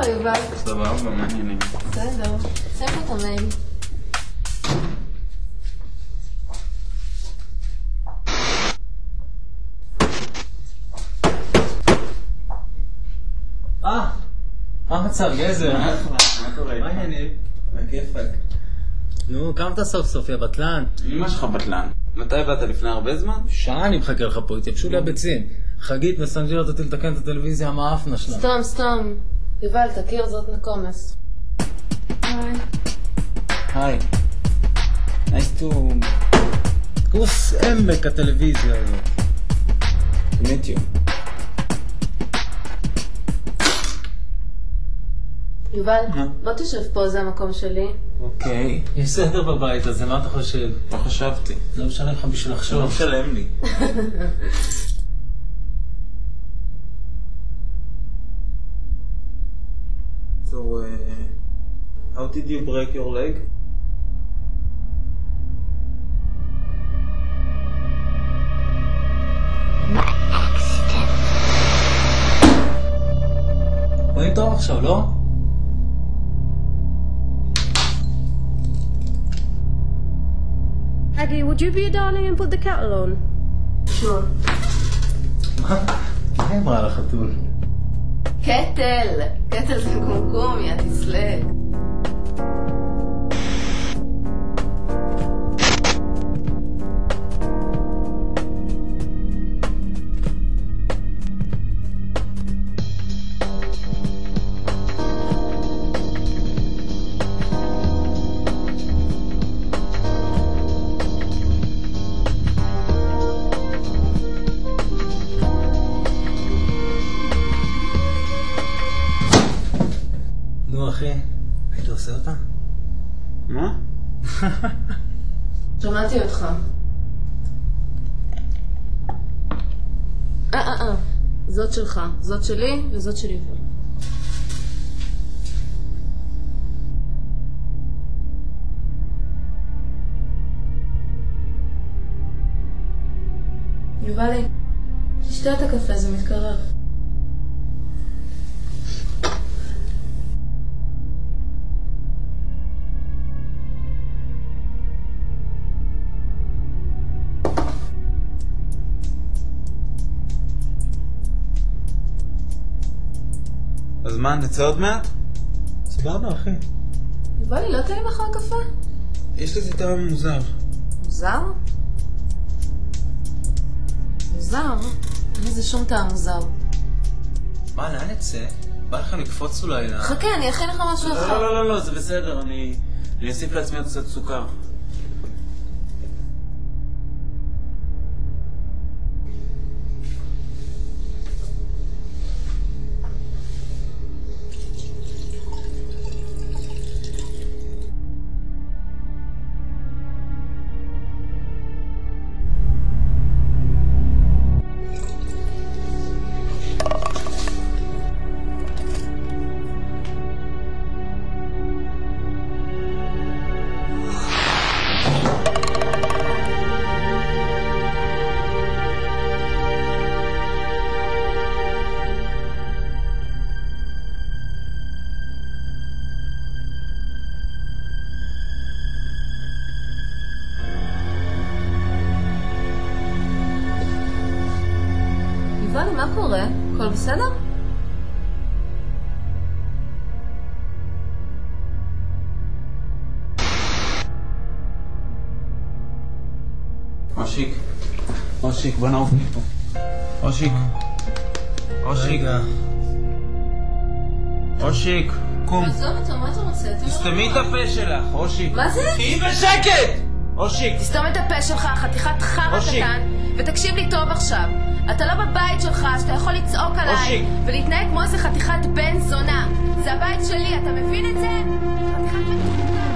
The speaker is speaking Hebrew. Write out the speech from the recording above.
קורה, יובל? סבבה, מה העניינים? בסדר. סיימת את המייל. מה המצב, גזר? מה קורה? מה העניינים? מה כיפק? נו, קמת סוף סוף, יא בטלן. אמא שלך בטלן. מתי באת? לפני הרבה זמן? שעה אני מחכה לך פה, התייבשו לי הביצים. חגית מסנג'רת אותי לתקן את הטלוויזיה המאפנה שלה. סתום. יובל, תכיר, זאת נקומס. היי. היי. Nice to כוס עמק הטלוויזיה הזאת. meet you. יובל, בוא תשב פה, זה המקום שלי. אוקיי. יש סדר בבית הזה, מה אתה חושב? לא חשבתי. לא משנה לך בשביל לא לחשוב. משלם לי. So, how did you break your leg? רואים טוב עכשיו, לא? Aggie, would you be a darling and put the kettle on? Sure. מה היא אמרה לחתול? קטל! קטל זה קומקום, יא תסלה. נו אחי, היית עושה אותה? מה? שמעתי אותך. זאת שלך, זאת שלי וזאת שלי. יובלי, תשתה את הקפה, זה מתקרב. אז מה, נצא עוד מעט? סבבה אחי. יובלי, לא טעים לך הקפה? יש לזה טעם מוזר. מוזר? מוזר? אין לזה שום טעם מוזר. מה, לאן נצא? בא לכם לקפוץ אולי לה... חכה, אני אכין לך משהו אחר. לא, זה בסדר, אני אוסיף לעצמי עוד קצת סוכר. יובלי, מה קורה? הכל בסדר? אושיק, בוא נעוף מפה. אושיק, קום. עזוב אותו, מה אתה רוצה? תסתמי את הפה שלך, אושיק. מה זה? תהיי בשקט! אושיק. תסתום את הפה שלך, חתיכת חרא אושיק. קטן, ותקשיב לי טוב עכשיו. אתה לא בבית שלך, שאתה יכול לצעוק עליי, אושיק. ולהתנהג כמו איזה חתיכת בן זונה. זה הבית שלי, אתה מבין את זה? חתיכת בן זונה.